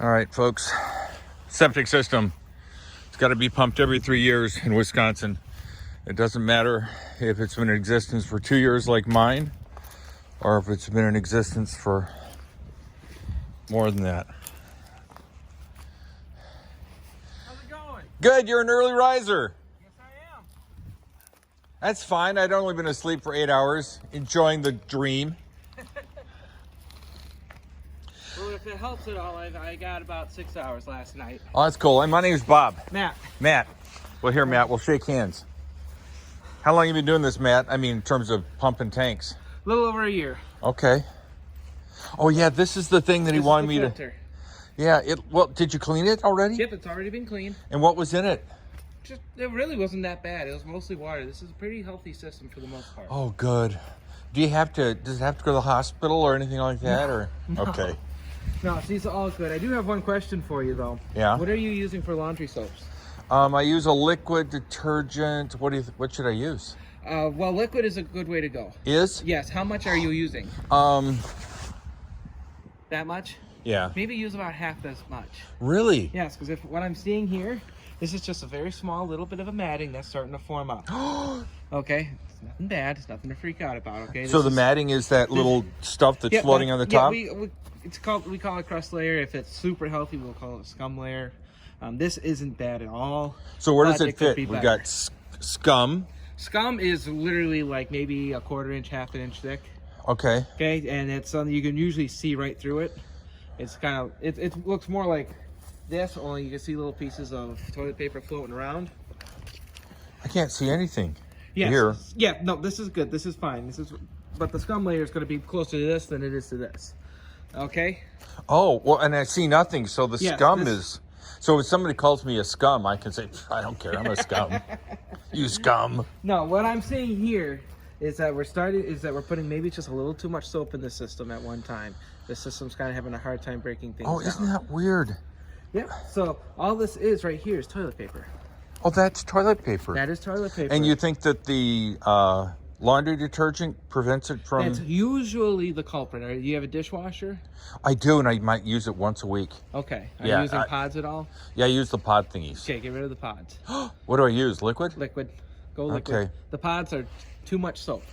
All right, folks. Septic system. It's got to be pumped every 3 years in Wisconsin. It doesn't matter if it's been in existence for 2 years like mine, or if it's been in existence for more than that. How's it going? Good, you're an early riser. Yes, I am. That's fine. I'd only been asleep for 8 hours, enjoying the dream. Well, if it helps at all, I got about 6 hours last night. Oh, that's cool. And my name's Bob. Matt. Matt. Well, here, Matt, we'll shake hands. How long have you been doing this, Matt? I mean, in terms of pumping tanks. A little over a year. Okay. Oh, yeah, this is the thing that he wanted me to... Yeah, well, did you clean it already? Yep, it's already been cleaned. And what was in it? It really wasn't that bad. It was mostly water. This is a pretty healthy system for the most part. Oh, good. Does it have to go to the hospital or anything like that? No, or no. Okay. No, these are all good. I do have one question for you, though. Yeah? What are you using for laundry soaps? I use a liquid detergent. What should I use? Well, liquid is a good way to go. Is? Yes. How much are you using? That much? Yeah. Maybe use about half as much. Really? Yes, because if what I'm seeing here, this is just a very small little bit of a matting that's starting to form up. Okay, it's nothing bad. It's nothing to freak out about. Okay. So the matting is that little stuff that's floating on the top? Yeah, we call it crust layer. If it's super healthy, we'll call it scum layer. This isn't bad at all. So where does it fit? We've got scum. Scum is literally like maybe a quarter inch, half an inch thick. Okay. Okay, and it's something you can usually see right through it. It's kind of it looks more like this, only you can see little pieces of toilet paper floating around. I can't see anything. Yes. Here. Yeah, no, this is good. This is fine. But the scum layer is going to be closer to this than it is to this. Okay? Oh, well, and I see nothing. So the Yes, scum is... So if somebody calls me a scum, I can say, I don't care, I'm a scum. You scum. No, what I'm saying here is that we're putting maybe just a little too much soap in the system at one time. The system's kind of having a hard time breaking things down. Oh, isn't that weird? Yep. So all this is right here is toilet paper. Oh, that's toilet paper. That is toilet paper. And you think that the laundry detergent prevents it from... That's usually the culprit. You have a dishwasher? I do, and I might use it once a week. Okay. Are Yeah, you using pods at all? Yeah, I use the pod thingies. Okay, get rid of the pods. What do I use, liquid? Liquid. Go liquid. Okay. The pods are too much soap.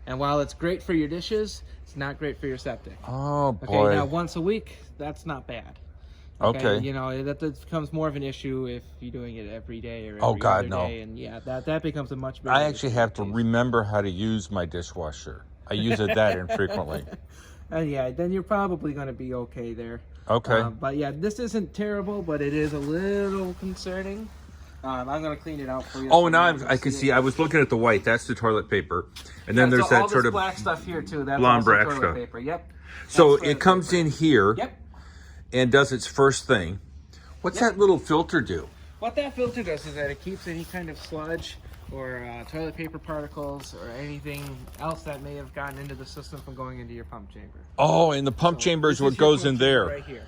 And while it's great for your dishes, it's not great for your septic. Oh, Okay, boy. now once a week, that's not bad. Okay. You know, that becomes more of an issue if you're doing it every day or every Oh, God, other no. day. And yeah, that becomes a much bigger I actually issue have to these days. remember how to use my dishwasher. I use it that infrequently. Yeah, then you're probably going to be okay there. Okay. But yeah, this isn't terrible, but it is a little concerning. I'm going to clean it out for you. Oh, now I can see. I was looking at the white. That's the toilet paper. And then there's all that this sort of black stuff here too. That's Blomber also extra. toilet paper. Yep. So That's it toilet comes paper. in here Yep. and does its first thing. What's that little filter do? What that filter does is that it keeps any kind of sludge or toilet paper particles or anything else that may have gotten into the system from going into your pump chamber. Oh, and the pump chamber is what goes in there. Right here.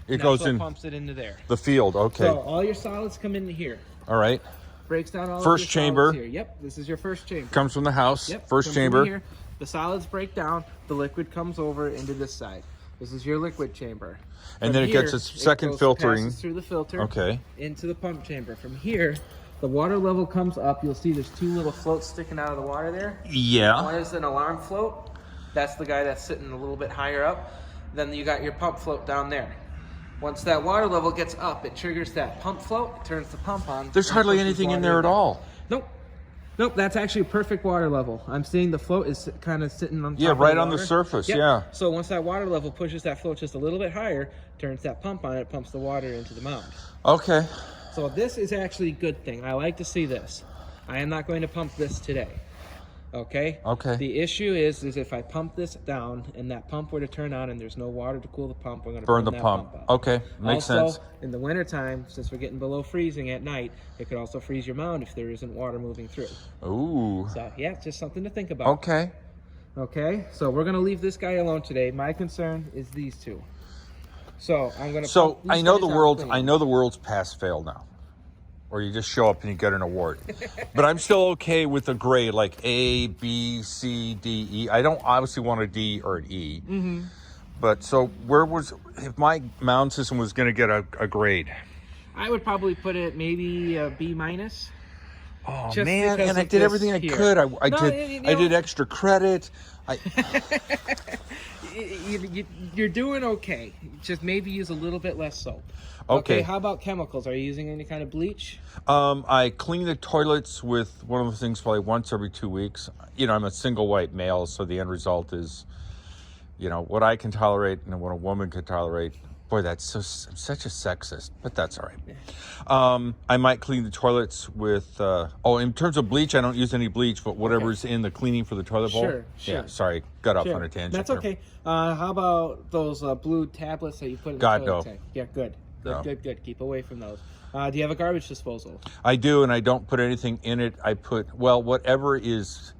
It goes in Pumps it into there. the field. Okay. So all your solids come in here. All right. Breaks down all First of your chamber. solids here. Yep, this is your first chamber. Comes from the house. Yep, First comes in chamber. here. The solids break down. The liquid comes over into this side. This is your liquid chamber. And From then it here, gets its second filtering. passes through the filter. Okay. Into the pump chamber. From here, the water level comes up. You'll see there's two little floats sticking out of the water there. One Yeah. is an alarm float. That's the guy that's sitting a little bit higher up. Then you got your pump float down there. Once that water level gets up, it triggers that pump float. It turns the pump on. There's and hardly pushes anything in water there at all. Nope. Nope, that's actually a perfect water level. I'm seeing the float is kind of sitting on top of right the on the water. surface, Yep. yeah. So once that water level pushes that float just a little bit higher, turns that pump on, it pumps the water into the mound. Okay. So this is actually a good thing. I like to see this. I am not going to pump this today. Okay? Okay. The issue is if I pump this down and that pump were to turn on and there's no water to cool the pump, we're going to Burn the that pump. up. Okay. Makes also, sense. in the wintertime, since we're getting below freezing at night, it could also freeze your mound if there isn't water moving through. Ooh. So, yeah, just something to think about. Okay. Okay, so we're going to leave this guy alone today. My concern is these two. So, I'm going to So pump these I know guys the out world. clean. I know the world's pass fail now, or you just show up and you get an award. But I'm still okay with a grade like A, B, C, D, E. I don't obviously want a D or an E. But so if my mound system was going to get a grade? I would probably put it maybe a B minus. Oh Just man, because and I of did this everything I here. could. I No, did you I know- did extra credit. You're doing okay. Just maybe use a little bit less soap. Okay. How about chemicals? Are you using any kind of bleach? I clean the toilets with one of the things probably once every 2 weeks. You know, I'm a single white male, so the end result is, you know, what I can tolerate and what a woman could tolerate. Boy, I'm such a sexist, but that's all right. I might clean the toilets with, in terms of bleach, I don't use any bleach, but whatever's in the cleaning for the toilet bowl. Sure. Yeah, sorry, got off Sure. on a tangent. That's there. okay. How about those blue tablets that you put in God, the toilet no. tank? Yeah, good. No. Good. Keep away from those. Do you have a garbage disposal? I do, and I don't put anything in it. I put, whatever is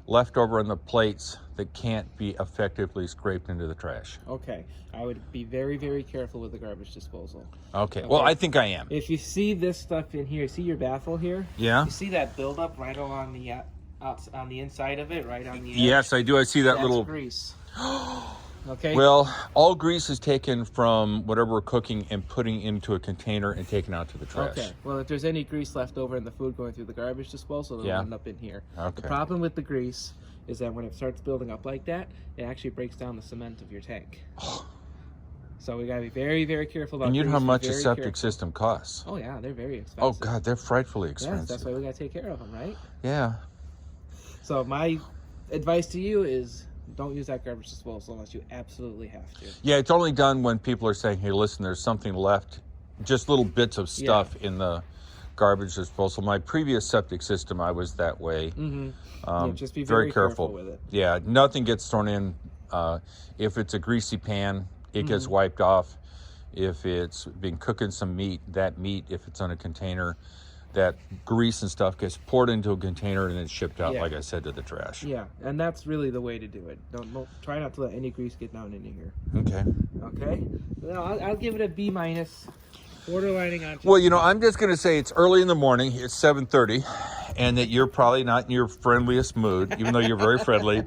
left over on the plates that can't be effectively scraped into the trash. Okay. I would be very, very careful with the garbage disposal. Okay. Well, I think I am. If you see this stuff in here, see your baffle here? Yeah? You see that buildup right along the on the inside of it, right on the edge? Yes, I do. I see that That's little... grease. Okay. Well, all grease is taken from whatever we're cooking and putting into a container and taken out to the trash. Okay. Well, if there's any grease left over in the food going through the garbage disposal, it'll end up in here. Okay. The problem with the grease is that when it starts building up like that, it actually breaks down the cement of your tank. So we gotta be very, very careful about. And you know grease. how much a Very septic careful. system costs? Oh yeah, they're very expensive. Oh God, they're frightfully Yes, expensive. that's why we gotta take care of them, right? Yeah. So my advice to you is don't use that garbage disposal unless you absolutely have to. Yeah, it's only done when people are saying, "Hey, listen, there's something left," just little bits of stuff in the garbage disposal. My previous septic system, I was that way. Mm-hmm. Just be very careful with it. Yeah, nothing gets thrown in. If it's a greasy pan, it gets wiped off. If it's been cooking some meat, that meat, if it's on a container, that grease and stuff gets poured into a container and then shipped out, like I said, to the trash. Yeah, and that's really the way to do it. Don't try not to let any grease get down into here. Okay. Okay. Well, I'll give it a B minus. Borderlining on. Well, you know, I'm just going to say it's early in the morning. It's 7:30, and that you're probably not in your friendliest mood, even though you're very friendly,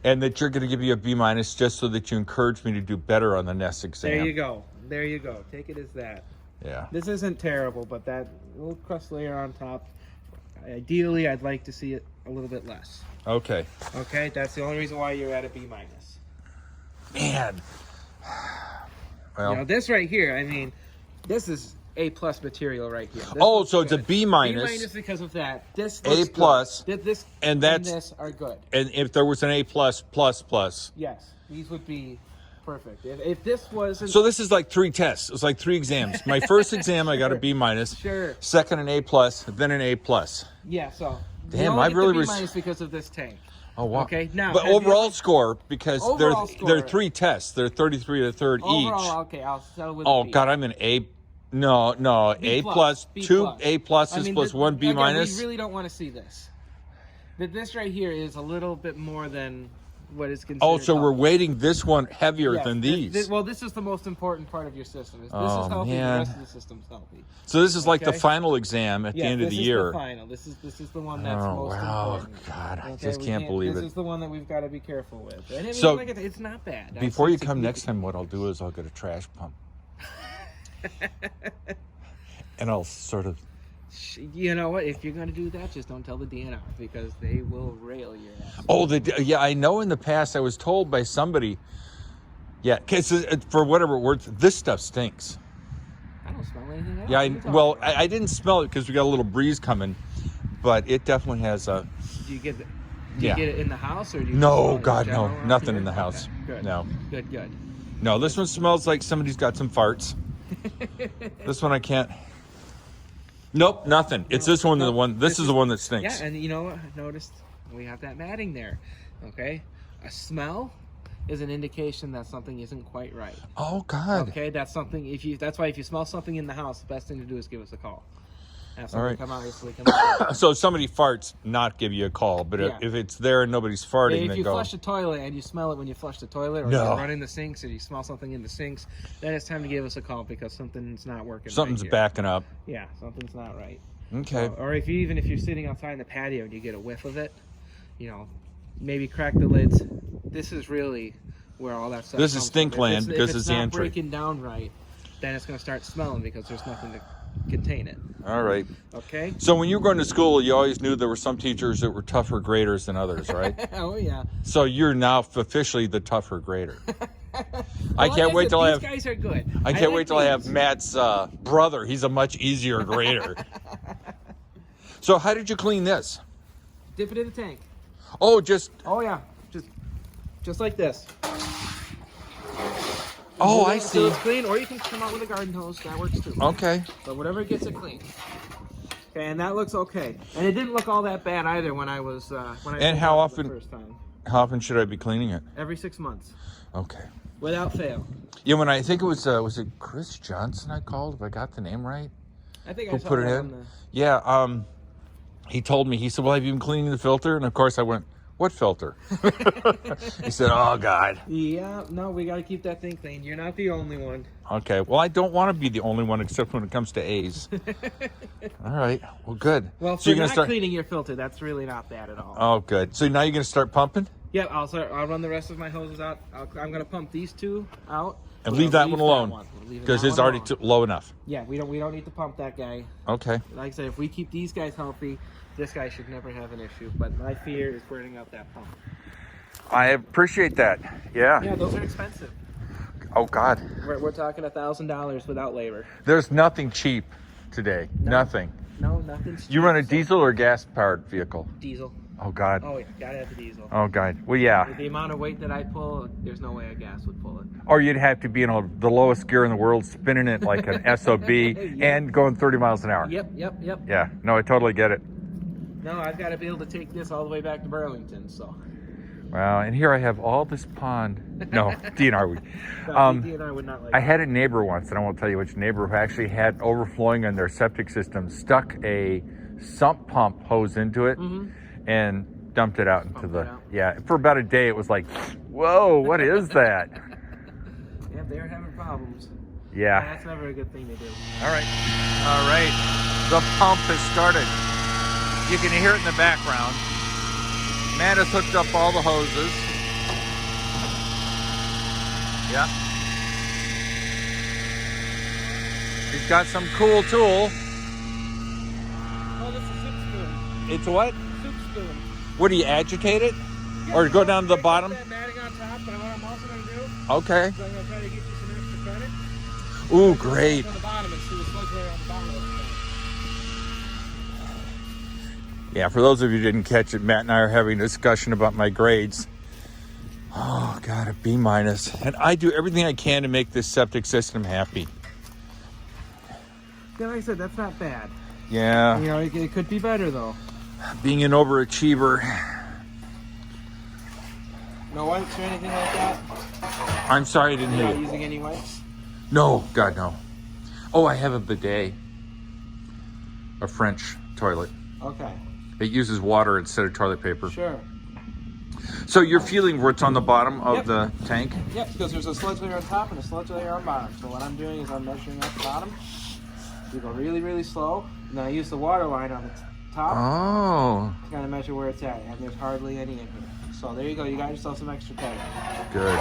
and that you're going to give you a B minus just so that you encourage me to do better on the next exam. There you go. Take it as that. Yeah. This isn't terrible, but that little crust layer on top, ideally, I'd like to see it a little bit less. Okay. Okay, that's the only reason why you're at a B minus. Man. Well. You know, this right here, I mean, this is A plus material right here. This Oh, looks so it's a good. B minus. B minus because of that. This A looks plus, good. This and that's- this are good. And if there was an A plus. Yes, these would be perfect. If this wasn't So this is like 3 tests. It was like 3 exams. My first exam, I got a B minus. Sure. Second, an A plus, then an A plus. yeah, so Damn, you only I get really the was- B minus because of this tank. Oh wow. Okay, now But have you overall ever- score, because Overall they're score. 3 tests. They're 33 to the third Overall, each. okay, I'll settle with. Oh a B. God, I'm an A. No, B A plus, B 2 plus. A pluses I mean, plus 1 B again, minus. We really don't want to see this. But this right here is a little bit more than what is considered. Oh, so we're healthy. weighting this one heavier Yes, than this- these. well, this is the most important part of your system. This Oh, is healthy. man. The rest of the system's healthy. So this is like the Okay. final exam at the end of the this year. is the final. This is the one that's Oh, most wow. important. God, I Okay, just we can't believe This it. is the one that we've got to be careful with. And I mean, So, like it's not bad. Before you It's come a- next time, what I'll do is I'll get a trash pump. And I'll sort of... You know what? If you're going to do that, just don't tell the DNR because they will rail your ass. Oh, yeah, I know in the past I was told by somebody, yeah, because for whatever it's worth, this stuff stinks. I don't smell anything else. Yeah, What are you talking well, about? I didn't smell it because we got a little breeze coming, but it definitely has a... Do you get it? Yeah. You get it in the house or do you? No, smell it in God, no, general around nothing here? in the house. Okay, good. No. Good. No, this one smells like somebody's got some farts. This one I can't... Nope, nothing. It's this one, this is the one that stinks. Yeah, and you know what? I noticed we have that matting there. Okay, a smell is an indication that something isn't quite right. Oh, God. Okay, that's something. That's why if you smell something in the house, the best thing to do is give us a call. Have All right. somebody come out here so we can look at it. So if somebody farts, not give you a call. But Yeah. if it's there and nobody's farting, If then you go. flush the toilet and you smell it when you flush the toilet, or No. you're running the sinks, or you smell something in the sinks, then it's time to give us a call because something's not working. Something's right here. backing up. Yeah, something's not right. Okay. Or if you're sitting outside in the patio and you get a whiff of it, you know, maybe crack the lids. This is really where all that stuff This is comes stink from. If land. This is the not entry. breaking down right, then it's going to start smelling because there's nothing to contain it. All right. Okay? So when you were going to school, you always knew there were some teachers that were tougher graders than others, right? Oh, yeah. So you're now officially the tougher grader. I Well, can't wait till I have. These guys are good. I can't like wait till I have these. Matt's brother. He's a much easier grader. So how did you clean this? Dip it in the tank. Oh, just. Oh, yeah. Just like this. Oh, Move I it see. until it's clean, or you can come out with a garden hose. That works too. Okay. But whatever gets it clean. Okay, and that looks okay. And it didn't look all that bad either when I was when I And pulled how it often? the first time. How often should I be cleaning it? Every 6 months, Okay. without fail. Yeah, when I think it was it Chris Johnson I called, if I got the name right? I think Who I saw put it that in? on the... Yeah, he told me, he said, well, have you been cleaning the filter? And of course I went, what filter? He said, oh God. Yeah, no, we got to keep that thing clean. You're not the only one. Okay, well, I don't want to be the only one except when it comes to A's. All right, well, good. Well, so for you're gonna not start cleaning your filter, that's really not bad at all. Oh, good. So now you're gonna start pumping Yeah, I'll run the rest of my hoses out. I'm going to pump these two out. and We'll leave that one alone We'll leave because that it's one already alone. low enough. Yeah, we don't need to pump that guy. Okay. Like I said, if we keep these guys healthy, this guy should never have an issue. But my fear is burning out that pump. I appreciate that. Yeah. Yeah, those are expensive. Oh God. We're talking $1,000 without labor. There's nothing cheap today. No. Nothing. No, nothing's You run a cheap, so- diesel or gas powered vehicle? Diesel. Oh God. Oh yeah, gotta have the diesel. Oh God. Well, yeah. With the amount of weight that I pull, there's no way a gas would pull it. Or you'd have to be in the lowest gear in the world, spinning it like an SOB and going 30 miles an hour. Yep. Yeah. No, I totally get it. No, I've got to be able to take this all the way back to Burlington, so. Wow. And here I have all this pond. No, DNR. DD and I would not like I had a neighbor once, and I won't tell you which neighbor, who actually had overflowing on their septic system, stuck a sump pump hose into it, and dumped it out into yeah. For about a day, it was like, whoa, what is that? Yeah, they're having problems. Yeah. That's never a good thing to do. All right. The pump has started. You can hear it in the background. Matt has hooked up all the hoses. Yeah. He's got some cool tool. Oh, this is soup spoon. It's what? Soup spoon. What, do you agitate it? Or go down to the bottom? That matting on top, but what I'm also going to do Okay. is I'm going to try to get you some extra credit. Ooh, great. On the bottom and see the sludge layer on the bottom of the thing. Yeah, for those of you who didn't catch it, Matt and I are having a discussion about my grades. Oh, God, a B minus. And I do everything I can to make this septic system happy. Yeah, like I said, that's not bad. Yeah, You know, it could be better though. being an overachiever. No wipes or anything like that? I'm sorry I didn't You're hear not you. using any wipes? No, God, no. Oh, I have a bidet. A French toilet. Okay, It uses water instead of toilet paper. sure. So you're feeling what's on the bottom of Yep. the tank? Yep, because there's a sludge layer on top and a sludge layer on bottom. So what I'm doing is I'm measuring at the bottom. We go really, really slow. And then I use the water line on the top Oh, to kind of measure where it's at. And there's hardly any in here. So there you go. You got yourself some extra pay. good.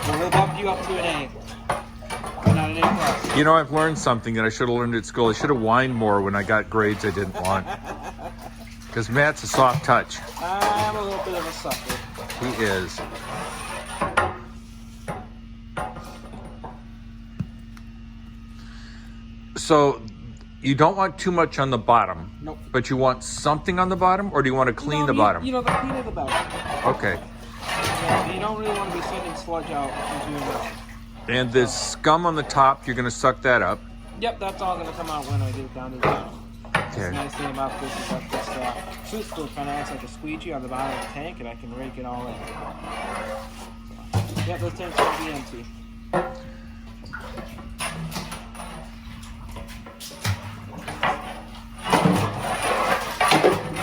So we'll bump you up to an A. But not an A plus. You know, I've learned something that I should have learned at school. I should have whined more when I got grades I didn't want. Because Matt's a soft touch. I'm a little bit of a sucker. He is. So you don't want too much on the bottom. Nope. But you want something on the bottom, or do you want to clean the bottom? You know, the cleaner the better. Okay. Yeah, you don't really want to be sending sludge out into your mouth. And this scum on the top, you're going to suck that up. Yep, that's all going to come out when I get it down to the bottom. Okay. The nice thing about this is that this soup spoon kind of acts like a squeegee on the bottom of the tank, and I can rake it all in. Yep, this tank's going to be empty.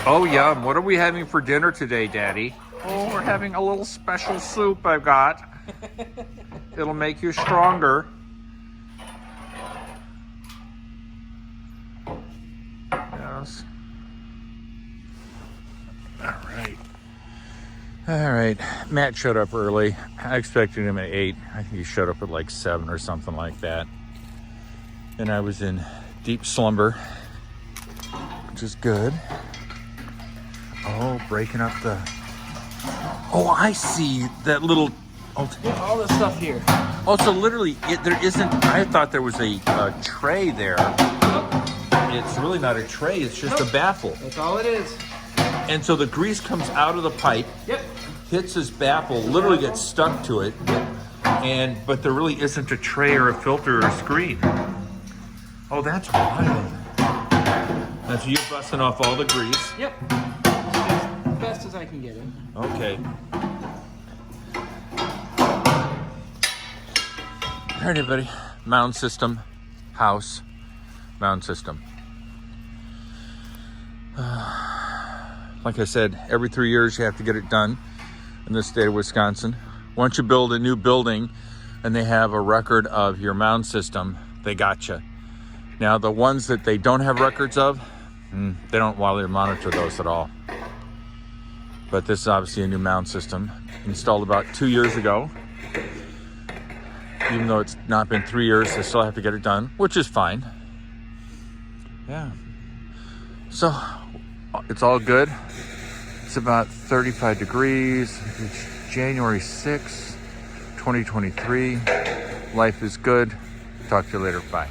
Oh, yum. What are we having for dinner today, Daddy? Oh, we're having a little special soup I've got. It'll make you stronger. Yes. All right. All right, Matt showed up early. I expected him at 8. I think he showed up at like 7 or something like that. And I was in deep slumber, which is good. Oh, breaking up the... Oh, I see that little... Yeah, all this stuff here. Oh, so literally, there isn't... I thought there was a tray there. It's really not a tray, it's just a baffle. That's all it is. And so the grease comes out of the pipe, Yep. hits his baffle, literally gets stuck to it, but there really isn't a tray or a filter or a screen. Oh, that's wild. Now, so you're busting off all the grease. Yep. As best as I can get it. Okay. All right, everybody. Mound system, house, mound system. Like I said, every 3 years you have to get it done in the state of Wisconsin. Once you build a new building and they have a record of your mound system, they got you. Now, the ones that they don't have records of, they don't bother to monitor those at all. But this is obviously a new mound system installed about 2 years ago. Even though it's not been 3 years, they still have to get it done, which is fine. Yeah. So it's all good. It's about 35 degrees. It's January 6th, 2023. Life is good. Talk to you later. Bye.